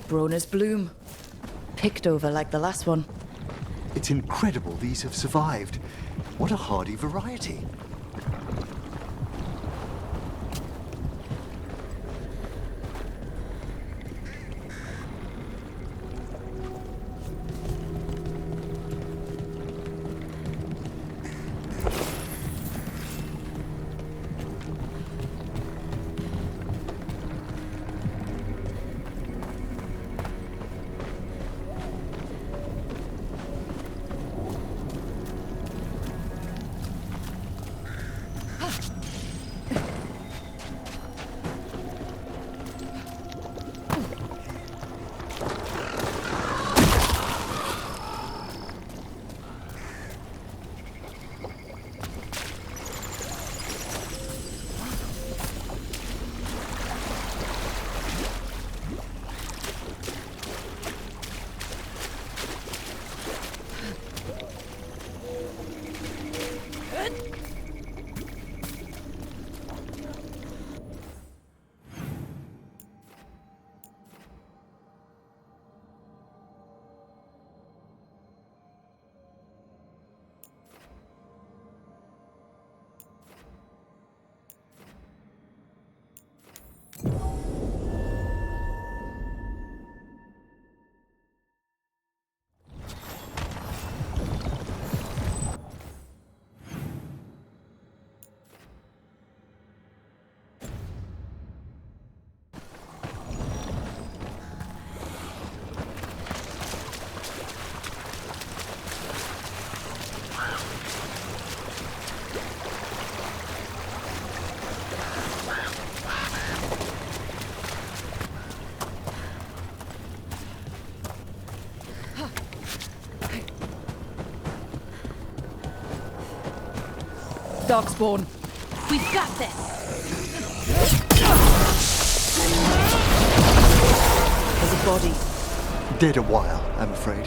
Broner's bloom. Picked over like the last one. It's incredible these have survived. What a hardy variety. Darkspawn. We've got this! There's a body. Dead a while, I'm afraid.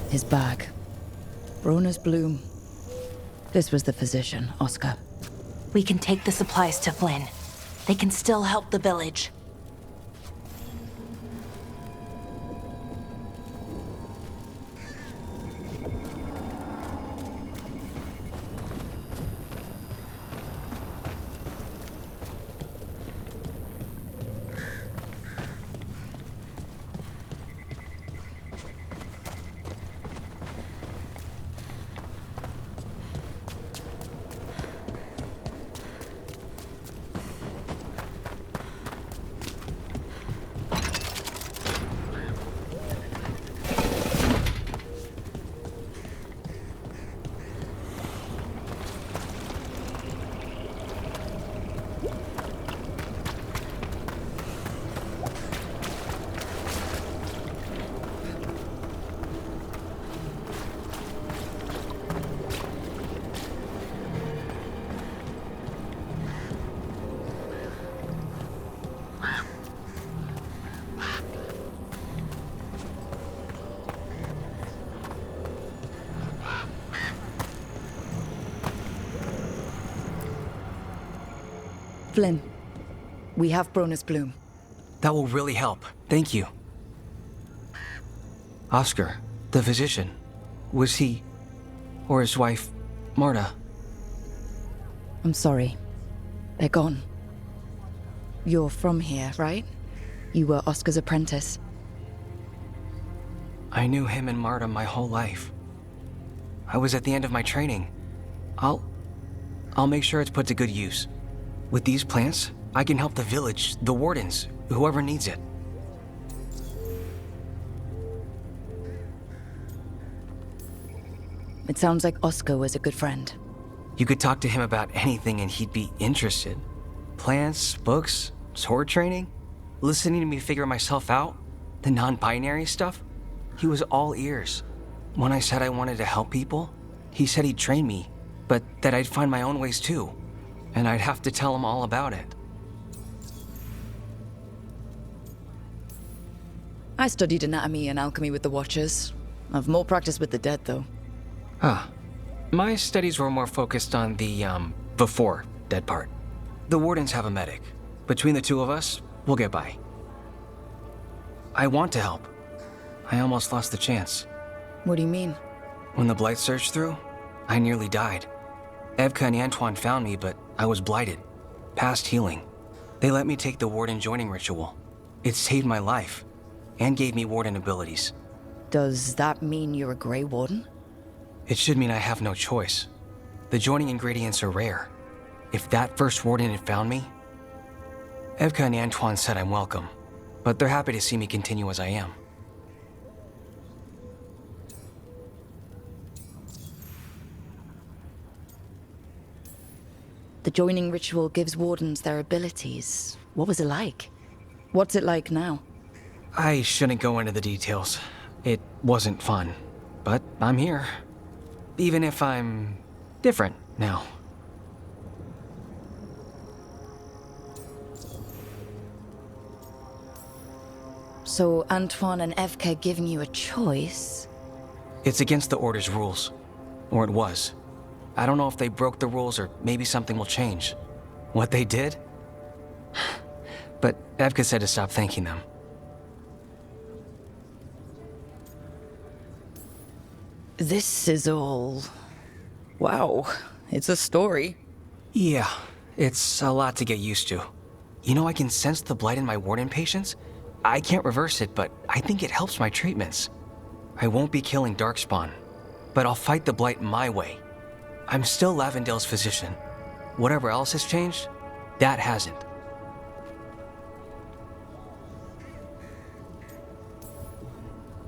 His bag. Broner's bloom. This was the physician, Oscar. We can take the supplies to Flynn. They can still help the village. Flynn, we have Broner's bloom. That will really help. Thank you. Oscar, the physician, was he, or his wife, Marta? I'm sorry. They're gone. You're from here, right? You were Oscar's apprentice. I knew him and Marta my whole life. I was at the end of my training. I'll make sure it's put to good use. With these plants, I can help the village, the wardens, whoever needs it. It sounds like Oscar was a good friend. You could talk to him about anything and he'd be interested. Plants, books, sword training, listening to me figure myself out, the non-binary stuff. He was all ears. When I said I wanted to help people, he said he'd train me, but that I'd find my own ways too. And I'd have to tell him all about it. I studied anatomy and alchemy with the Watchers. I've more practice with the dead, though. Ah, My studies were more focused on the, before dead part. The wardens have a medic. Between the two of us, we'll get by. I want to help. I almost lost the chance. What do you mean? When the blight surged through, I nearly died. Evka and Antoine found me, but I was blighted. Past healing. They let me take the warden joining ritual. It saved my life, and gave me warden abilities. Does that mean you're a Grey Warden? It should mean I have no choice. The joining ingredients are rare. If that first warden had found me... Evka and Antoine said I'm welcome, but they're happy to see me continue as I am. The joining ritual gives wardens their abilities. What was it like? What's it like now? I shouldn't go into the details. It wasn't fun, but I'm here. Even if I'm different now. So Antoine and Evka giving you a choice? It's against the Order's rules. Or it was. I don't know if they broke the rules or maybe something will change. What they did? But Evka said to stop thanking them. This is all... Wow, it's a story. Yeah, it's a lot to get used to. You know, I can sense the blight in my warden patients. I can't reverse it, but I think it helps my treatments. I won't be killing Darkspawn, but I'll fight the blight my way. I'm still Lavendale's physician. Whatever else has changed, that hasn't.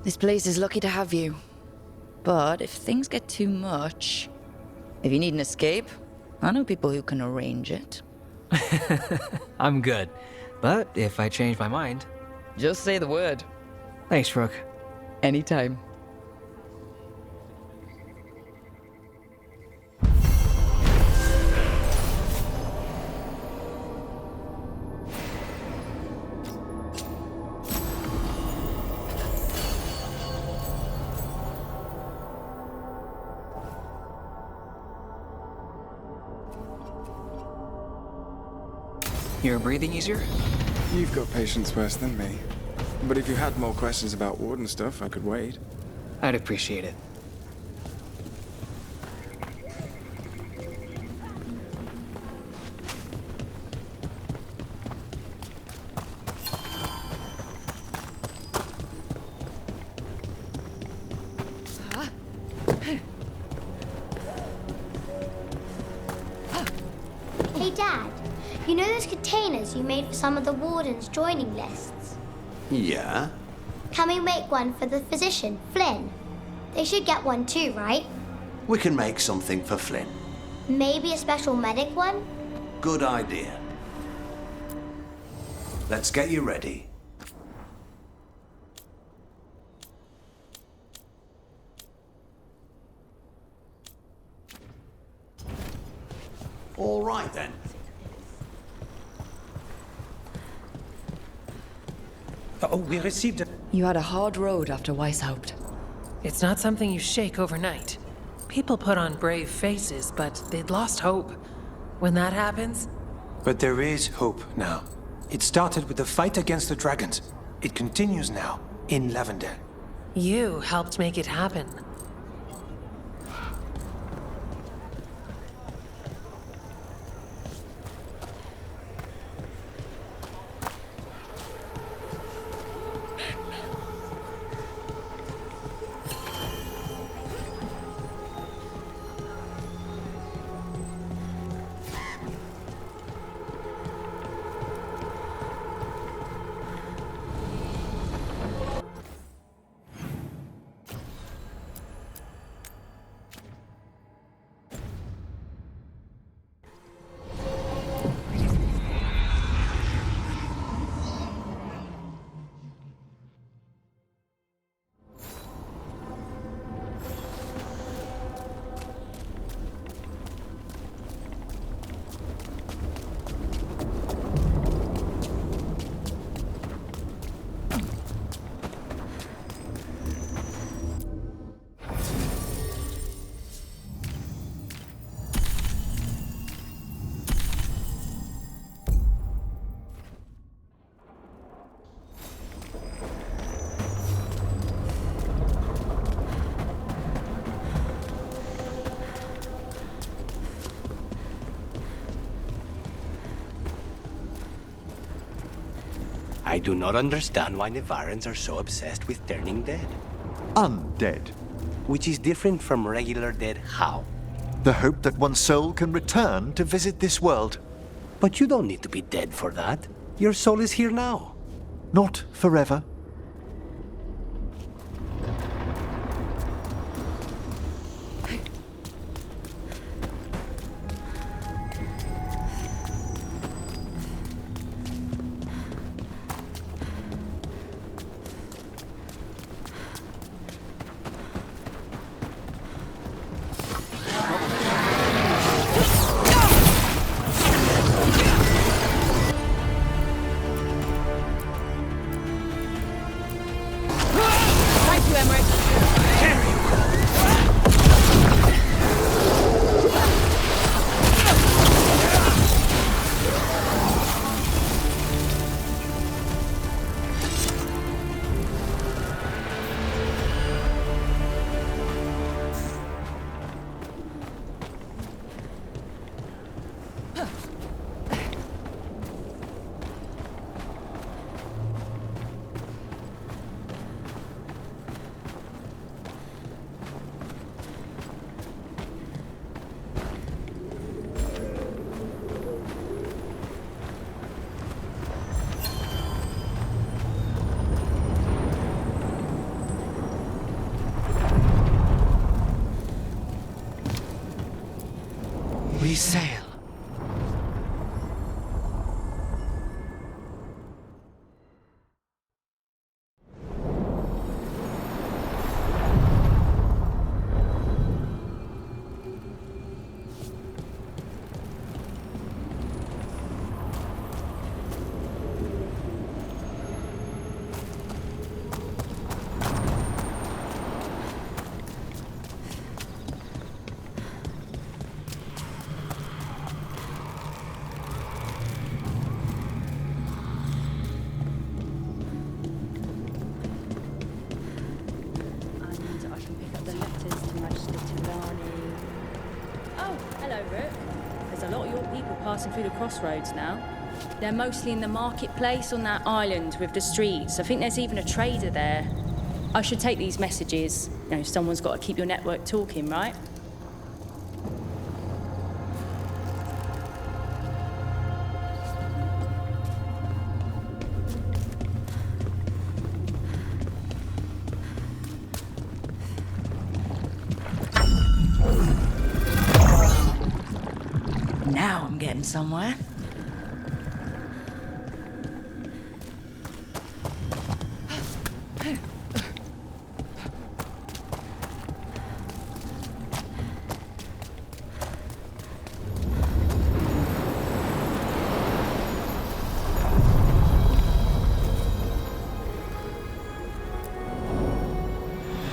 This place is lucky to have you. But if things get too much... If you need an escape, I know people who can arrange it. I'm good. But if I change my mind... Just say the word. Thanks, Rook. Anytime. You're breathing easier? You've got patience worse than me. But if you had more questions about warden stuff, I could wait. I'd appreciate it. Hey Dad, you know those containers you made for some of the wardens' joining lists? Yeah? Can we make one for the physician, Flynn? They should get one too, right? We can make something for Flynn. Maybe a special medic one? Good idea. Let's get you ready. All right then. Oh, we received a... You had a hard road after Weishaupt. It's not something you shake overnight. People put on brave faces, but they'd lost hope. When that happens... But there is hope now. It started with the fight against the dragons. It continues now, in Lavendale. You helped make it happen. I do not understand why Nevarans are so obsessed with turning dead. Undead. Which is different from regular dead how? The hope that one's soul can return to visit this world. But you don't need to be dead for that. Your soul is here now. Not forever. We sail. Passing through the crossroads now. They're mostly in the marketplace on that island with the streets. I think there's even a trader there. I should take these messages. You know, someone's got to keep your network talking, right? Now I'm getting somewhere.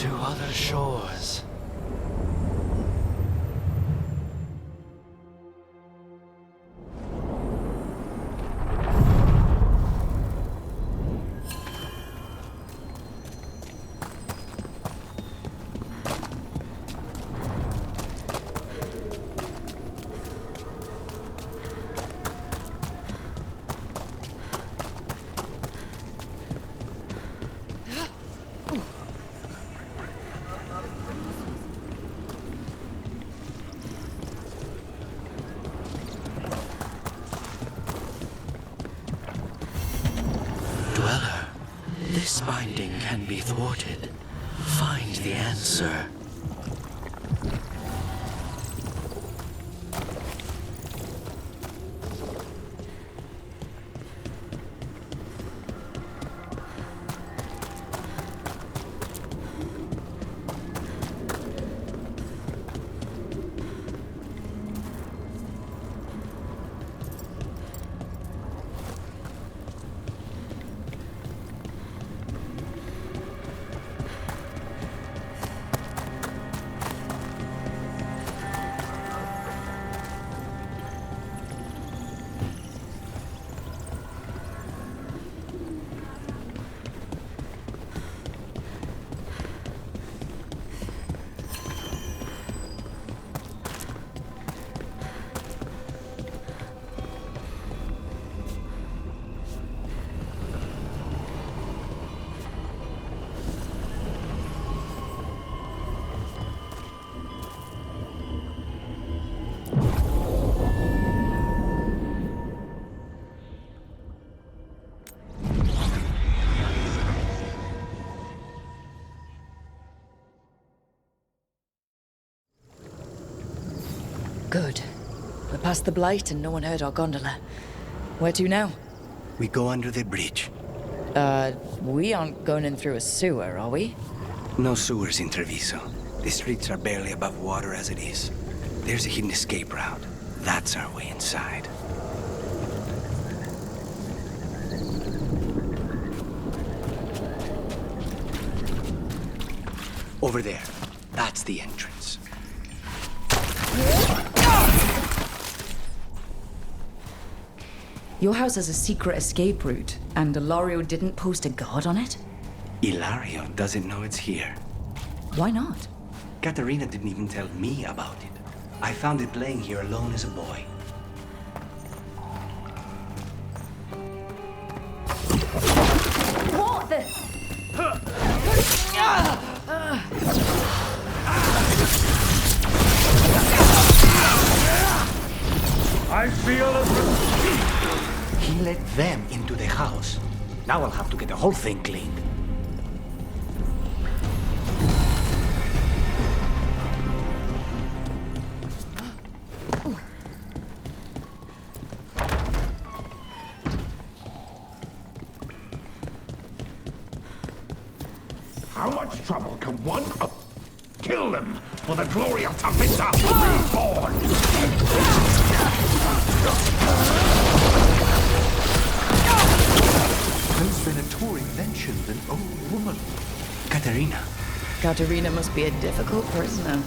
To other shores. Dweller, this binding can be thwarted. Find the answer. Good. We're past the Blight and no one heard our gondola. Where to now? We go under the bridge. We aren't going in through a sewer, are we? No sewers in Treviso. The streets are barely above water as it is. There's a hidden escape route. That's our way inside. Over there. That's the entrance. Your house has a secret escape route, and Ilario didn't post a guard on it? Ilario doesn't know it's here. Why not? Katerina didn't even tell me about it. I found it laying here alone as a boy. What the? I feel a... He let them into the house. Now I'll have to get the whole thing cleaned. How much trouble can one kill them for the glory of Tavita reborn? Those Venatori mentioned an old woman. Katerina. Katerina must be a difficult prisoner.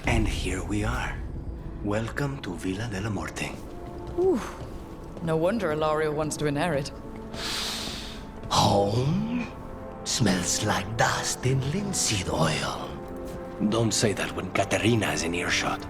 And here we are. Welcome to Villa della Morte. Ooh. No wonder Ilario wants to inherit. Home? Smells like dust and linseed oil. Don't say that when Katerina is in earshot.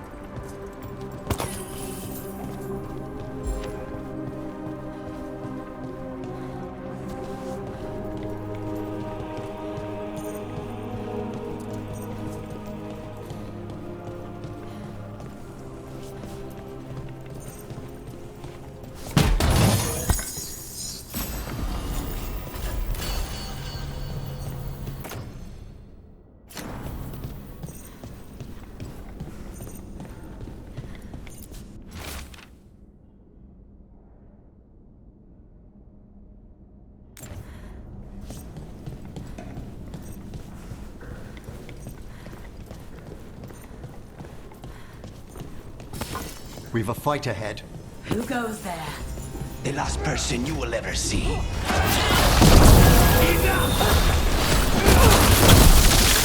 We've a fight ahead. Who goes there? The last person you will ever see.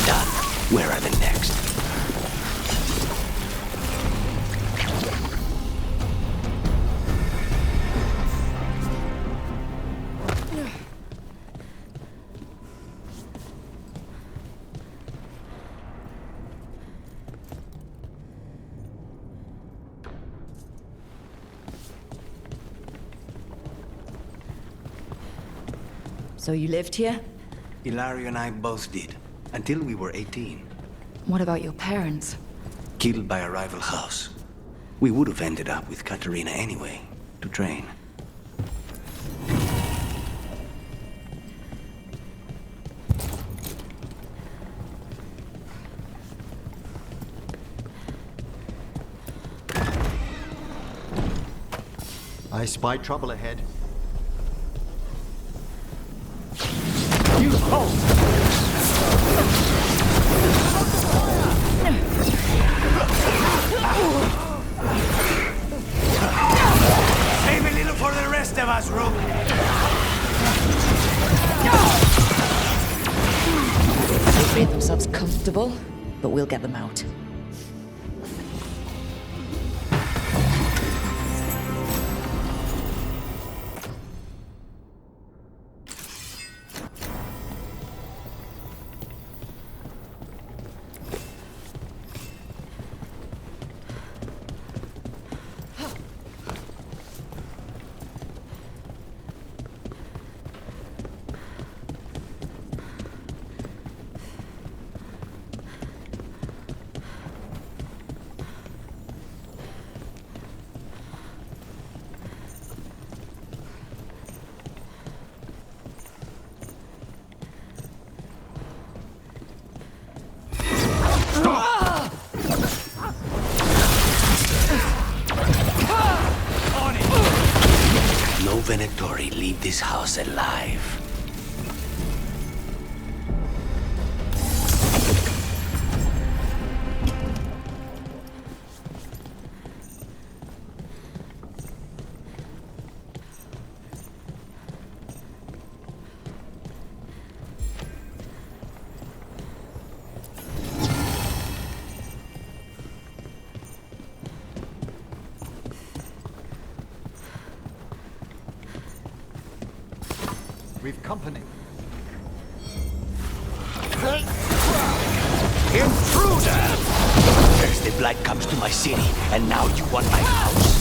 Done. Where are the next? So you lived here? Ilario and I both did, until we were 18. What about your parents? Killed by a rival house. We would have ended up with Katerina anyway, to train. I spy trouble ahead. You halt! Save a little for the rest of us, Rook. They've made themselves comfortable, but we'll get them out. Venatori leave this house alive. We've company. Intruder! First the blight comes to my city, and now you want my house?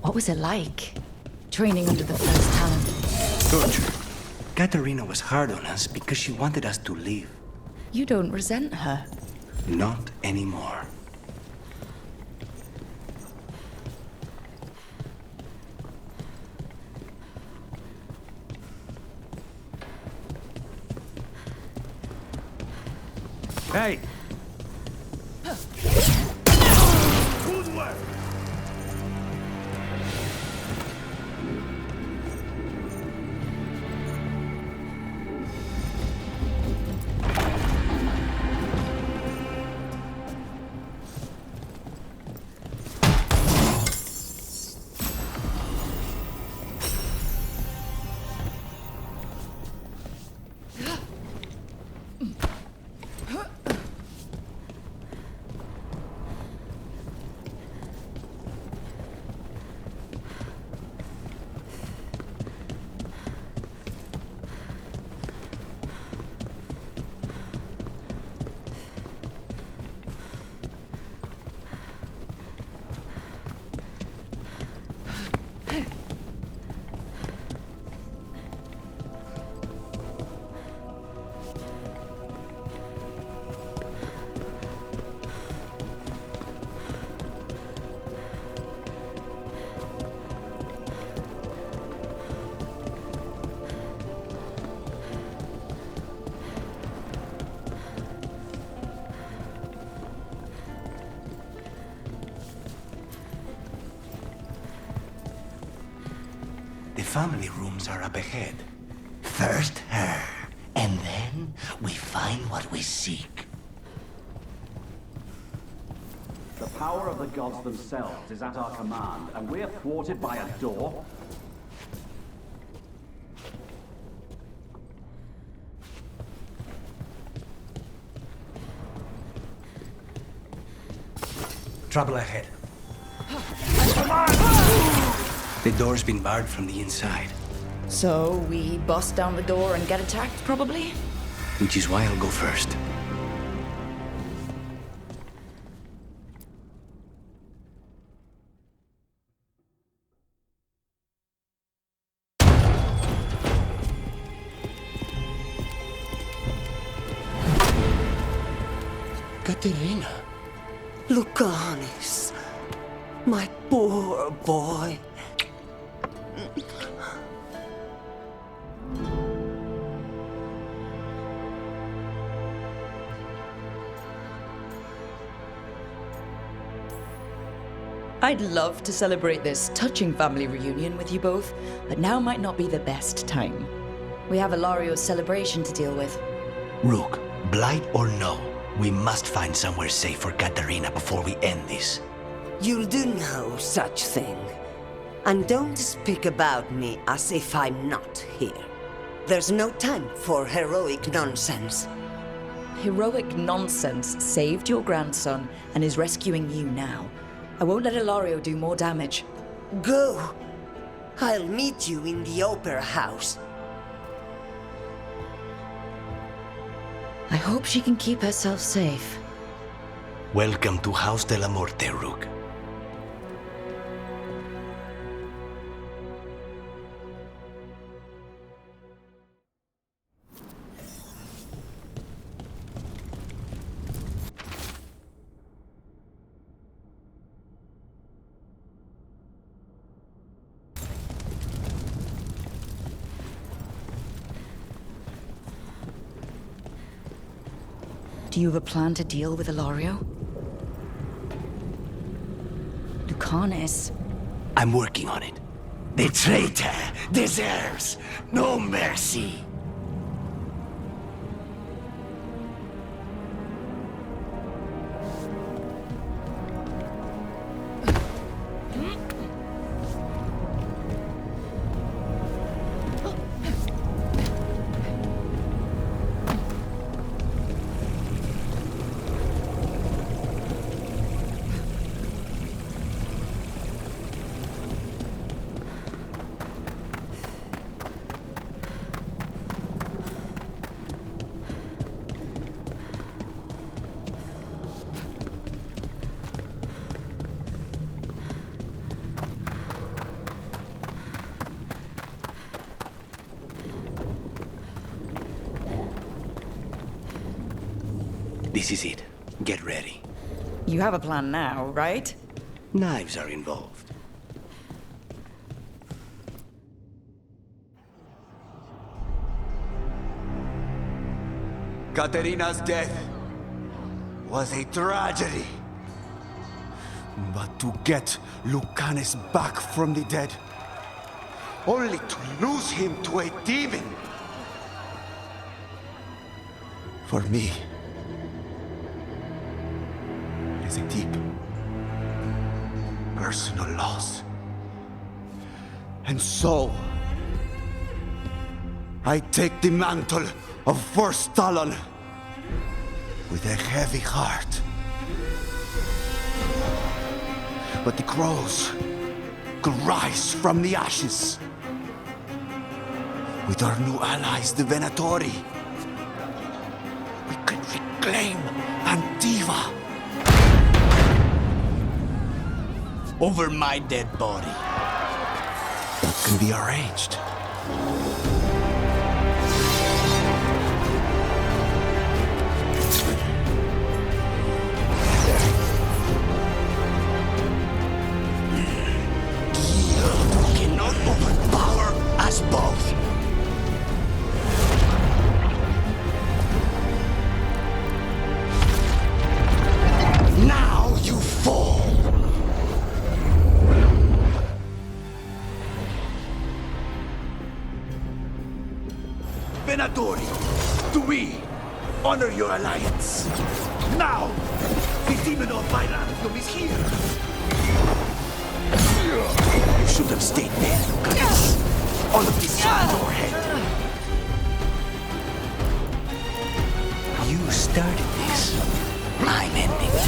What was it like, training under the first talent? Torture. Katerina was hard on us because she wanted us to leave. You don't resent her. Not anymore. Hey! The family rooms are up ahead. First her, and then we find what we seek. The power of the gods themselves is at our command, and we're thwarted by a door? Trouble ahead. The door's been barred from the inside. So we bust down the door and get attacked, probably? Which is why I'll go first. Katerina. Lucanis, my poor boy. I'd love to celebrate this touching family reunion with you both, but now might not be the best time. We have Ilario's celebration to deal with. Rook, blight or no, we must find somewhere safe for Katerina before we end this. You'll do no such thing. And don't speak about me as if I'm not here. There's no time for heroic nonsense. Heroic nonsense saved your grandson and is rescuing you now. I won't let Ilario do more damage. Go! I'll meet you in the opera house. I hope she can keep herself safe. Welcome to House de la Muerte, Rook. Do you have a plan to deal with Ilario? Lucanis. I'm working on it. The traitor deserves no mercy. This is it. Get ready. You have a plan now, right? Knives are involved. Katerina's death was a tragedy. But to get Lucanis back from the dead, only to lose him to a demon, for me, is a deep personal loss. And so, I take the mantle of First Talon with a heavy heart. But the crows could rise from the ashes. With our new allies, the Venatori, we could reclaim Antiva. Over my dead body. That can be arranged. You cannot overpower us both. Now you fall. Venatori, do we honor your alliance? Now, the demon of Byzantium is here. You should have stayed there, Lucanis. All of this on your head. You started this. I'm ending it.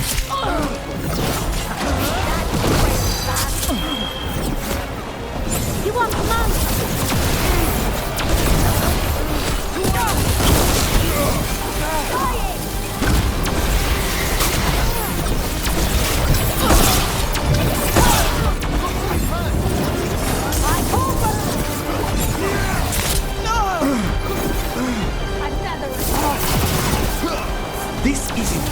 You want command? This isn't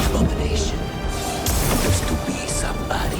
abomination. Used to be somebody.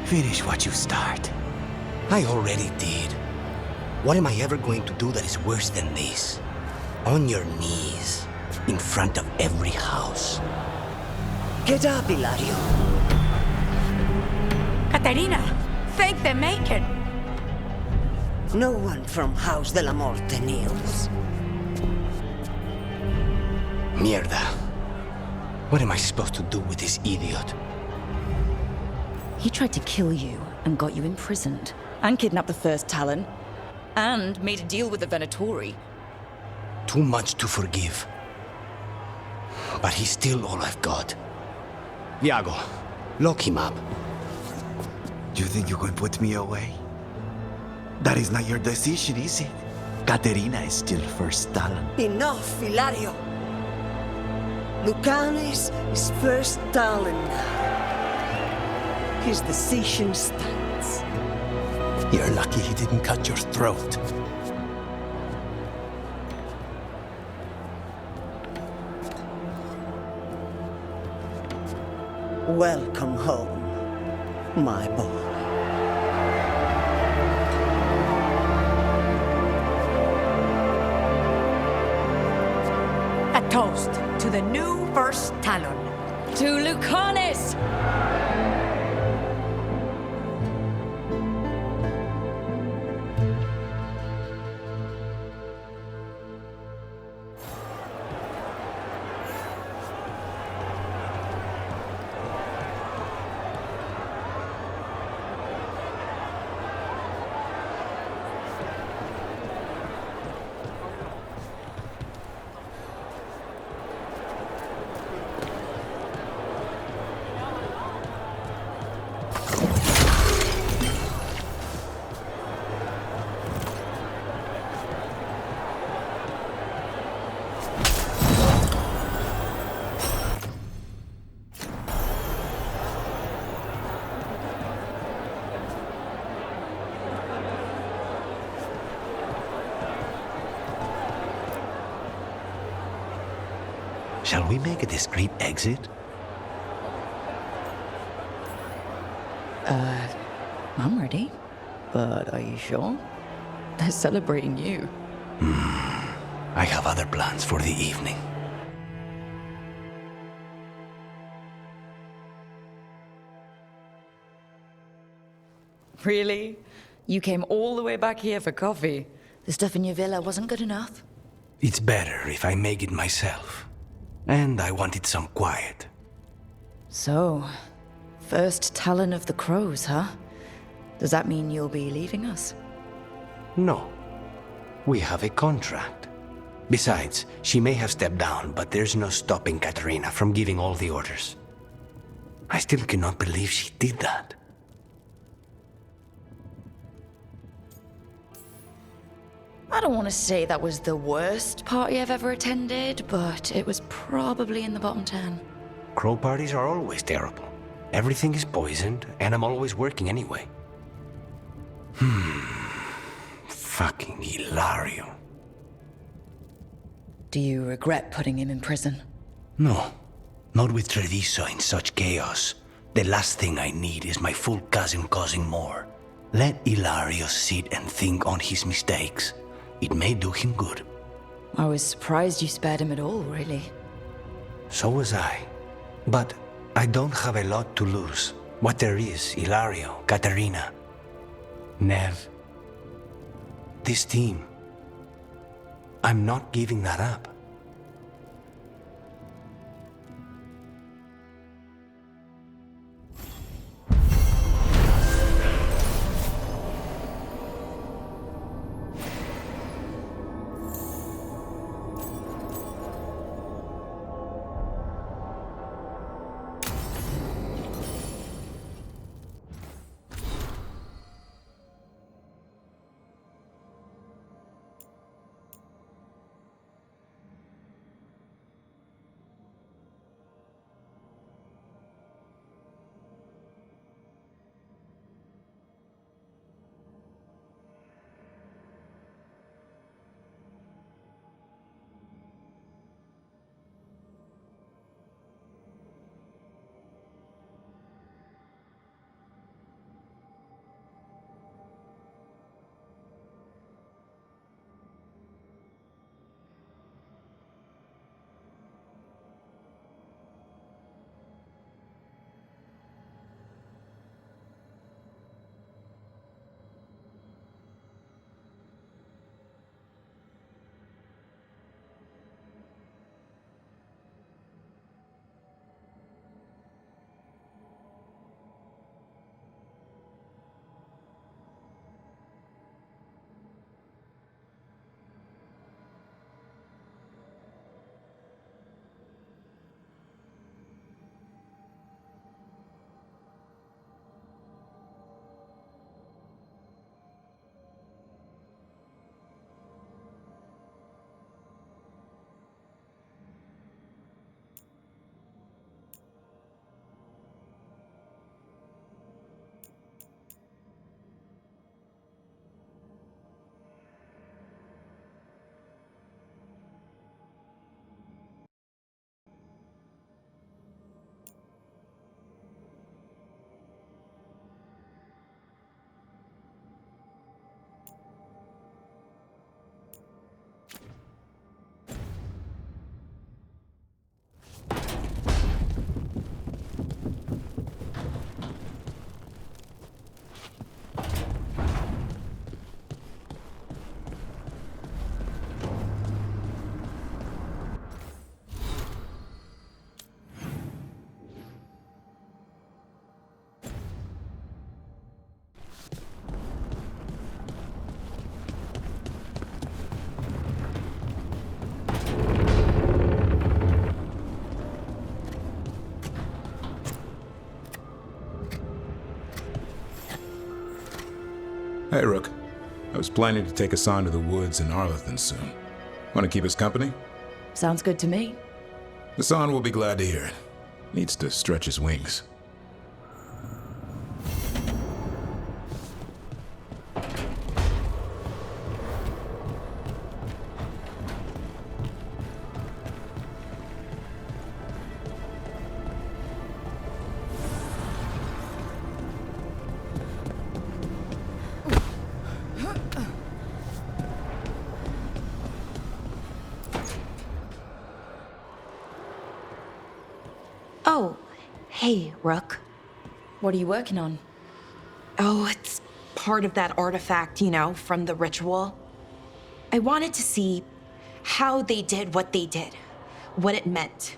Finish what you start. I already did. What am I ever going to do that is worse than this? On your knees, in front of every house. Get up, Hilario. Caterina, thank the Maker. No one from House de la Muerte kneels. Mierda. What am I supposed to do with this idiot? He tried to kill you and got you imprisoned, and kidnapped the first Talon, and made a deal with the Venatori. Too much to forgive. But he's still all I've got. Viago, lock him up. You think you can put me away? That is not your decision, is it? Caterina is still first Talon. Enough, Hilario. Lucanes is first Talon now. His decision stands. You're lucky he didn't cut your throat. Welcome home, my boy. A toast to the new first Talon. To Lucanes! Shall we make a discreet exit? I'm ready. But are you sure? They're celebrating you. I have other plans for the evening. Really? You came all the way back here for coffee? The stuff in your villa wasn't good enough? It's better if I make it myself. And I wanted some quiet. So, first Talon of the Crows, huh? Does that mean you'll be leaving us? No. We have a contract. Besides, she may have stepped down, but there's no stopping Caterina from giving all the orders. I still cannot believe she did that. I don't want to say that was the worst party I've ever attended, but it was probably in the bottom 10. Crow parties are always terrible. Everything is poisoned, and I'm always working anyway. Fucking Hilario. Do you regret putting him in prison? No. Not with Treviso in such chaos. The last thing I need is my full cousin causing more. Let Hilario sit and think on his mistakes. It may do him good. I was surprised you spared him at all, really. So was I. But I don't have a lot to lose. What there is, Hilario, Caterina, Nev. This team. I'm not giving that up. Hey, Rook. I was planning to take Hassan to the woods in Arlington soon. Want to keep us company? Sounds good to me. Hassan will be glad to hear it. Needs to stretch his wings. Oh, hey, Rook. What are you working on? Oh, it's part of that artifact, you know, from the ritual. I wanted to see how they did what they did, what it meant.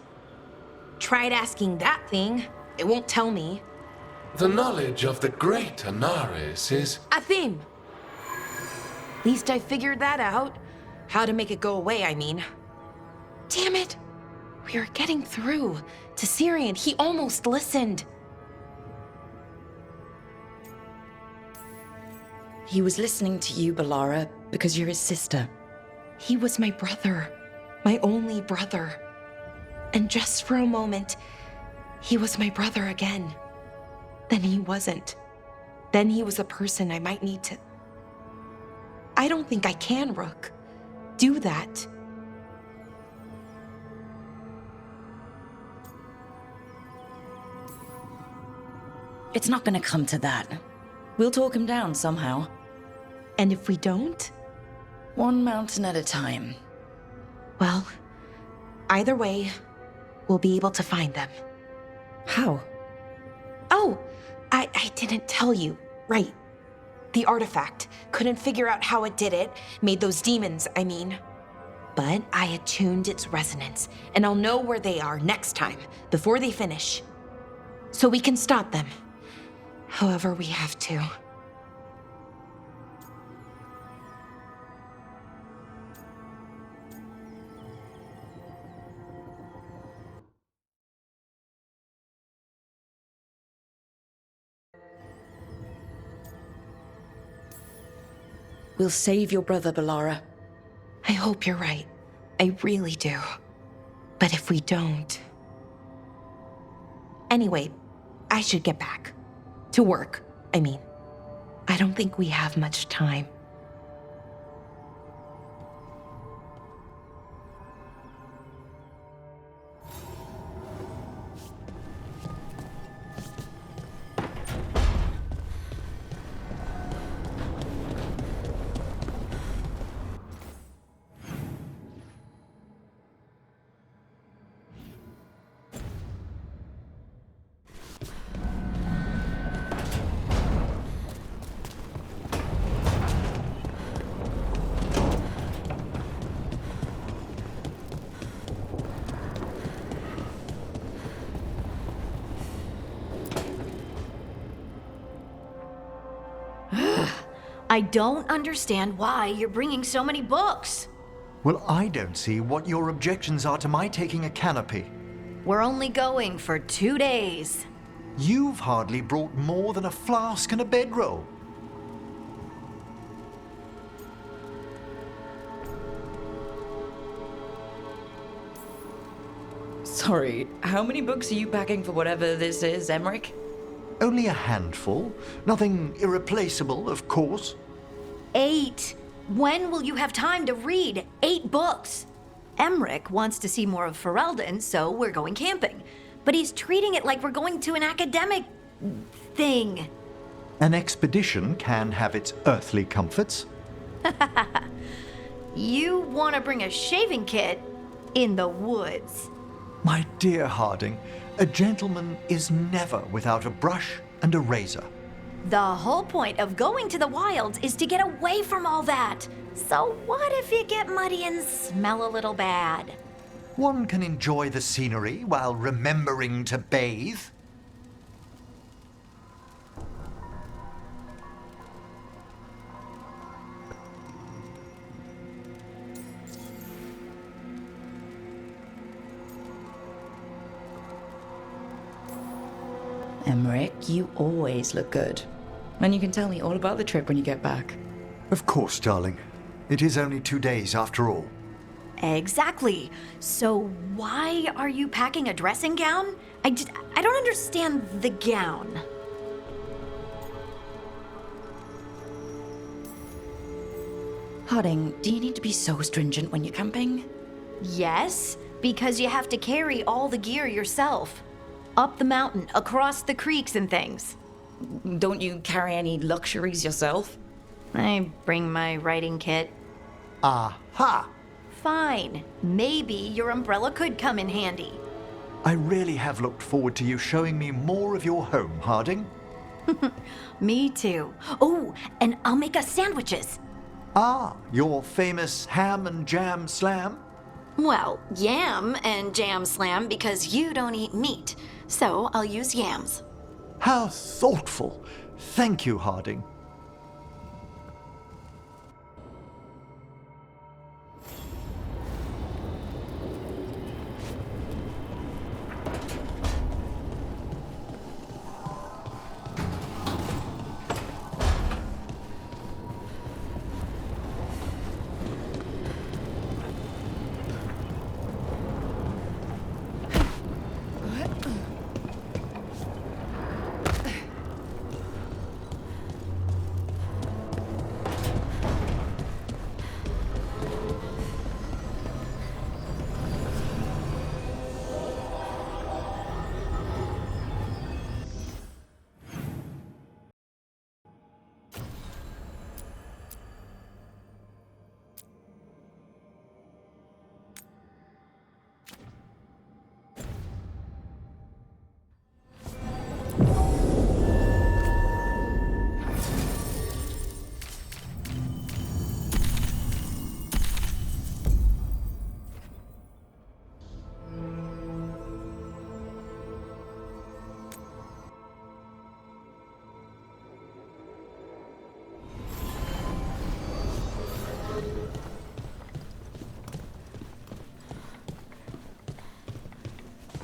Tried asking that thing, it won't tell me. The knowledge of the great Anaris is... A theme. At least I figured that out. How to make it go away, I mean. Damn it. We were getting through to Syrian. He almost listened. He was listening to you, Balara, because you're his sister. He was my brother. My only brother. And just for a moment, he was my brother again. Then he wasn't. Then he was a person I might need to... I don't think I can, Rook. Do that. It's not gonna come to that. We'll talk him down somehow. And if we don't? One mountain at a time. Well, either way, we'll be able to find them. How? Oh, I didn't tell you. Right. The artifact. Couldn't figure out how it did it. Made those demons, I mean. But I attuned its resonance, and I'll know where they are next time, before they finish. So we can stop them. However we have to. We'll save your brother, Balara. I hope you're right. I really do. But if we don't... Anyway, I should get back. To work, I mean. I don't think we have much time. I don't understand why you're bringing so many books. Well, I don't see what your objections are to my taking a canopy. We're only going for 2 days. You've hardly brought more than a flask and a bedroll. Sorry, how many books are you packing for whatever this is, Emmerich? Only a handful. Nothing irreplaceable, of course. 8. When will you have time to read 8 books? Emmerich wants to see more of Ferelden, so we're going camping. But he's treating it like we're going to an academic... thing. An expedition can have its earthly comforts. You want to bring a shaving kit in the woods. My dear Harding, a gentleman is never without a brush and a razor. The whole point of going to the wilds is to get away from all that. So what if you get muddy and smell a little bad? One can enjoy the scenery while remembering to bathe. Emmerich, you always look good. And you can tell me all about the trip when you get back. Of course, darling. It is only 2 days after all. Exactly. So why are you packing a dressing gown? I don't understand the gown. Harding, do you need to be so stringent when you're camping? Yes, because you have to carry all the gear yourself. Up the mountain, across the creeks and things. Don't you carry any luxuries yourself? I bring my writing kit. Aha! Fine. Maybe your umbrella could come in handy. I really have looked forward to you showing me more of your home, Harding. Me too. Oh, and I'll make us sandwiches. Ah, your famous ham and jam slam? Well, yam and jam slam because you don't eat meat. So I'll use yams. How thoughtful. Thank you, Harding.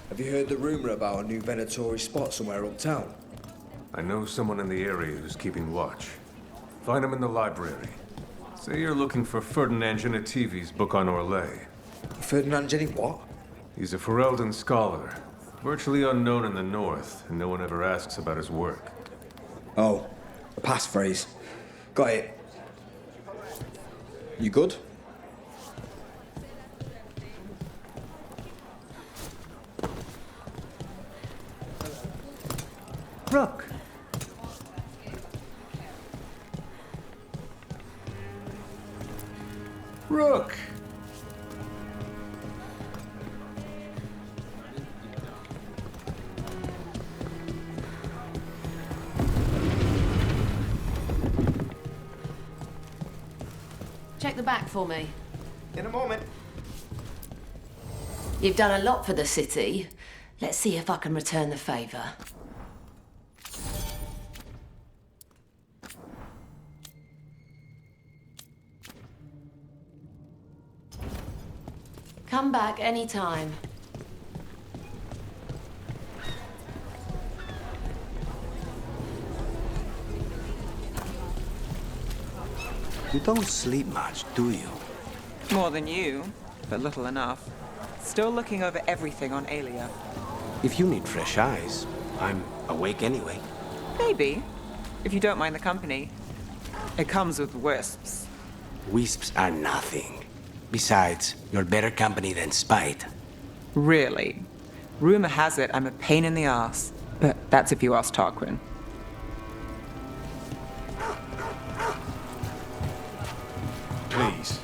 Have you heard the rumor about a new Venatori spot somewhere uptown? I know someone in the area who's keeping watch. Find him in the library. Say you're looking for Ferdinand Genetivi's book on Orlais. Ferdinand Geni what? He's a Ferelden scholar, virtually unknown in the north, and no one ever asks about his work. Oh, a passphrase. Got it. You good? Rook. Rook! Check the back for me. In a moment. You've done a lot for the city. Let's see if I can return the favor. Come back anytime. You don't sleep much, do you? More than you, but little enough. Still looking over everything on Aelia. If you need fresh eyes, I'm awake anyway. Maybe, if you don't mind the company. It comes with wisps. Wisps are nothing. Besides, you're better company than Spite. Really? Rumor has it I'm a pain in the ass, but that's if you ask Tarquin. Please.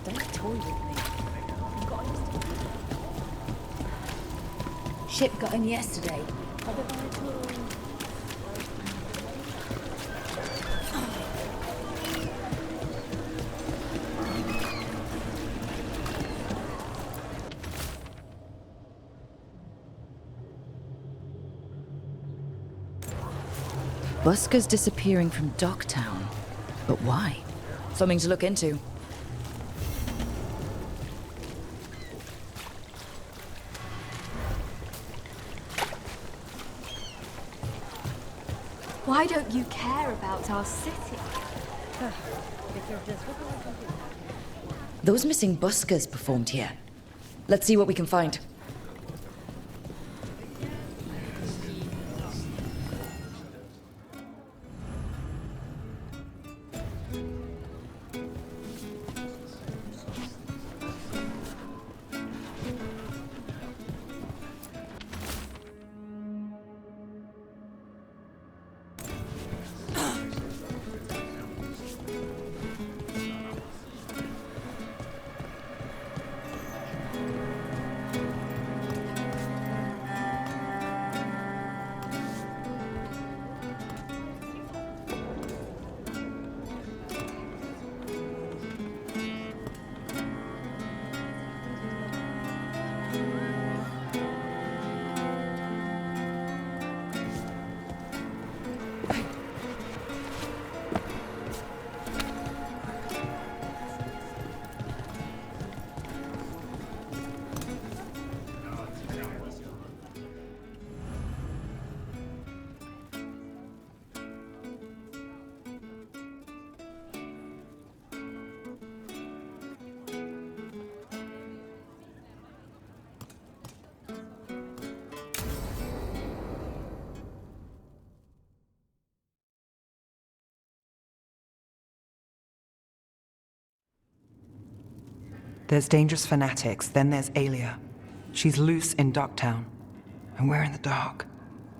Don't toy with me. Ship got in yesterday. Busker's disappearing from Docktown. But why? Something to look into. Why don't you care about our city? Those missing buskers performed here. Let's see what we can find. There's dangerous fanatics, then there's Alia. She's loose in Docktown, and we're in the dark.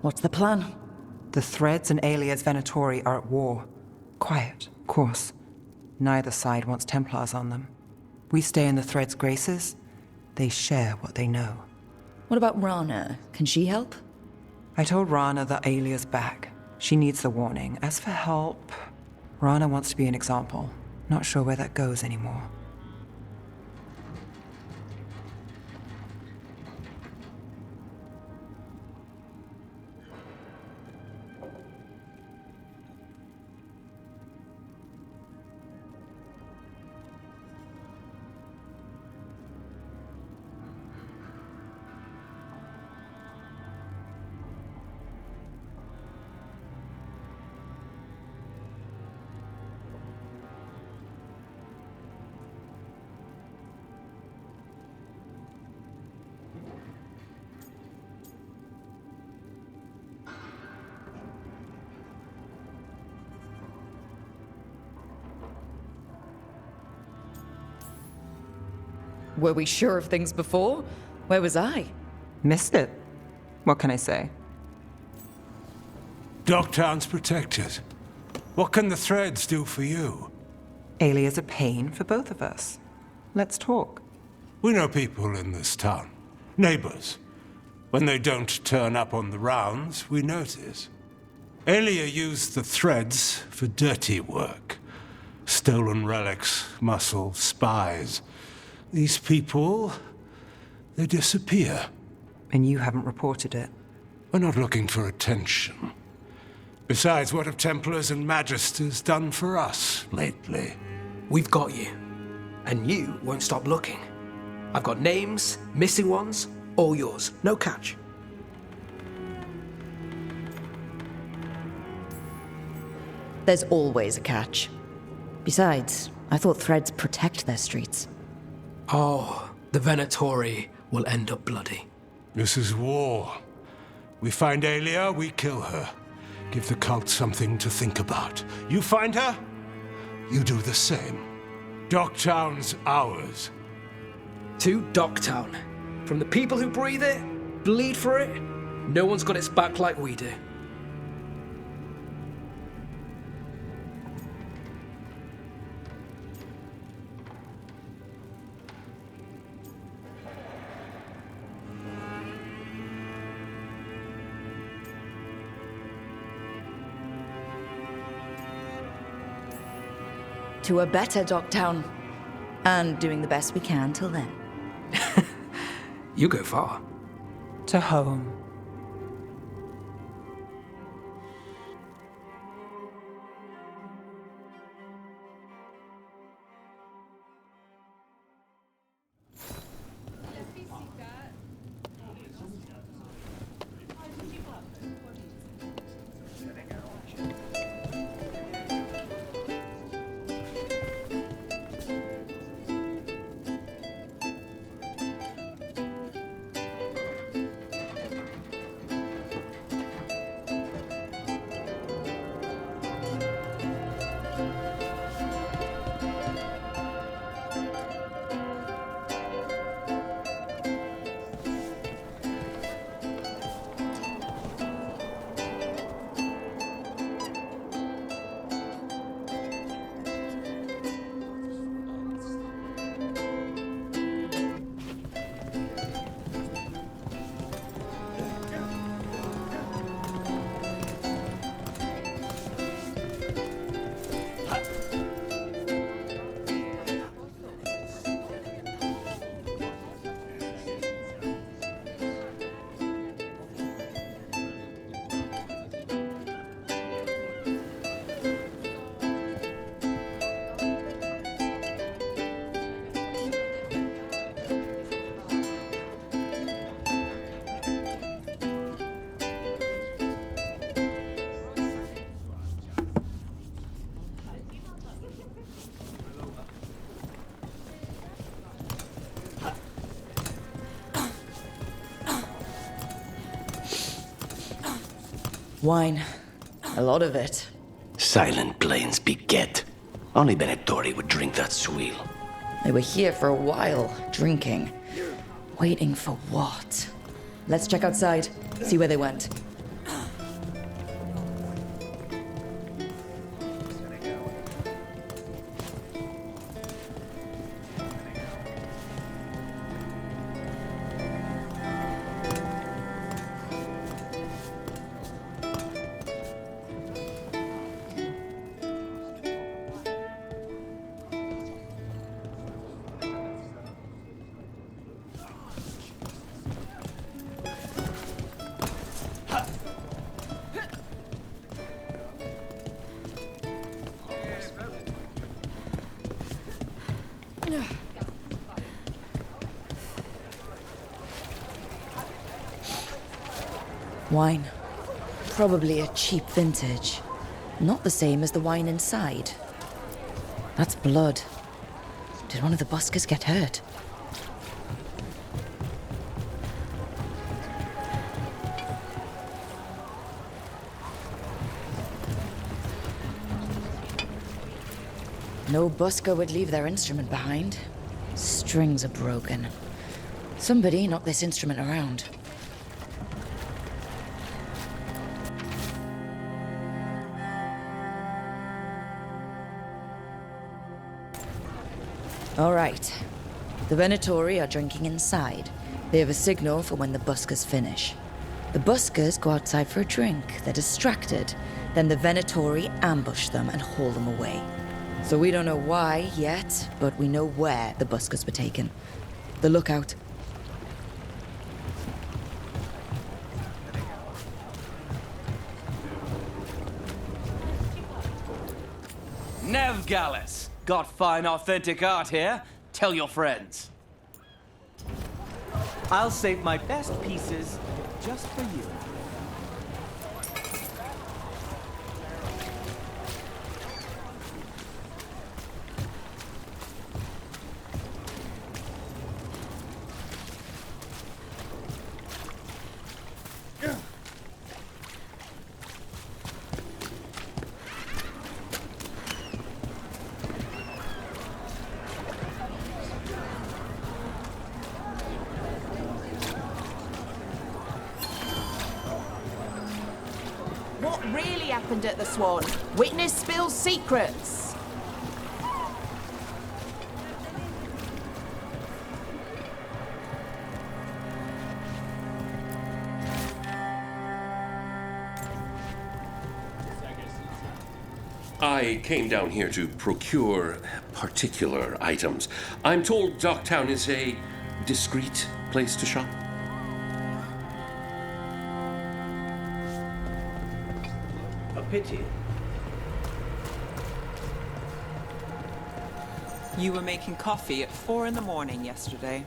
What's the plan? The Threads and Alia's Venatori are at war. Quiet, of course. Neither side wants Templars on them. We stay in the Threads' graces. They share what they know. What about Rana? Can she help? I told Rana that Alia's back. She needs the warning. As for help, Rana wants to be an example. Not sure where that goes anymore. Were we sure of things before? Where was I? Missed it. What can I say? Docktown's protected. What can the Threads do for you? Alia's a pain for both of us. Let's talk. We know people in this town. Neighbors. When they don't turn up on the rounds, we notice. Alia used the Threads for dirty work. Stolen relics, muscle, spies. These people, they disappear. And you haven't reported it? We're not looking for attention. Besides, what have Templars and Magisters done for us lately? We've got you. And you won't stop looking. I've got names, missing ones, all yours. No catch. There's always a catch. Besides, I thought Threads protect their streets. Oh, the Venatori will end up bloody. This is war. We find Alia, we kill her. Give the cult something to think about. You find her, you do the same. Docktown's ours. To Docktown. From the people who breathe it, bleed for it, no one's got its back like we do. To a better Docktown. And doing the best we can till then. You go far. To home. Wine. A lot of it. Silent plains beget. Only Venatori would drink that swill. They were here for a while, drinking. Waiting for what? Let's check outside, see where they went. Wine. Probably a cheap vintage. Not the same as the wine inside. That's blood. Did one of the buskers get hurt? No busker would leave their instrument behind. Strings are broken. Somebody knocked this instrument around. All right. The Venatori are drinking inside. They have a signal for when the buskers finish. The buskers go outside for a drink. They're distracted. Then the Venatori ambush them and haul them away. So we don't know why yet, but we know where the buskers were taken. The lookout. Nev Gallus! Got fine authentic art here. Tell your friends. I'll save my best pieces just for you. What really happened at the Swan? Witness spills secrets. I came down here to procure particular items. I'm told Docktown is a discreet place to shop. A pity. You were making coffee at 4 in the morning yesterday.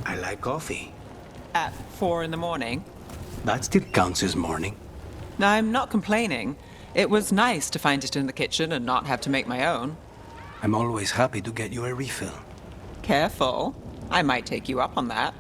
I like coffee. At 4 in the morning? That still counts as morning. I'm not complaining. It was nice to find it in the kitchen and not have to make my own. I'm always happy to get you a refill. Careful. I might take you up on that.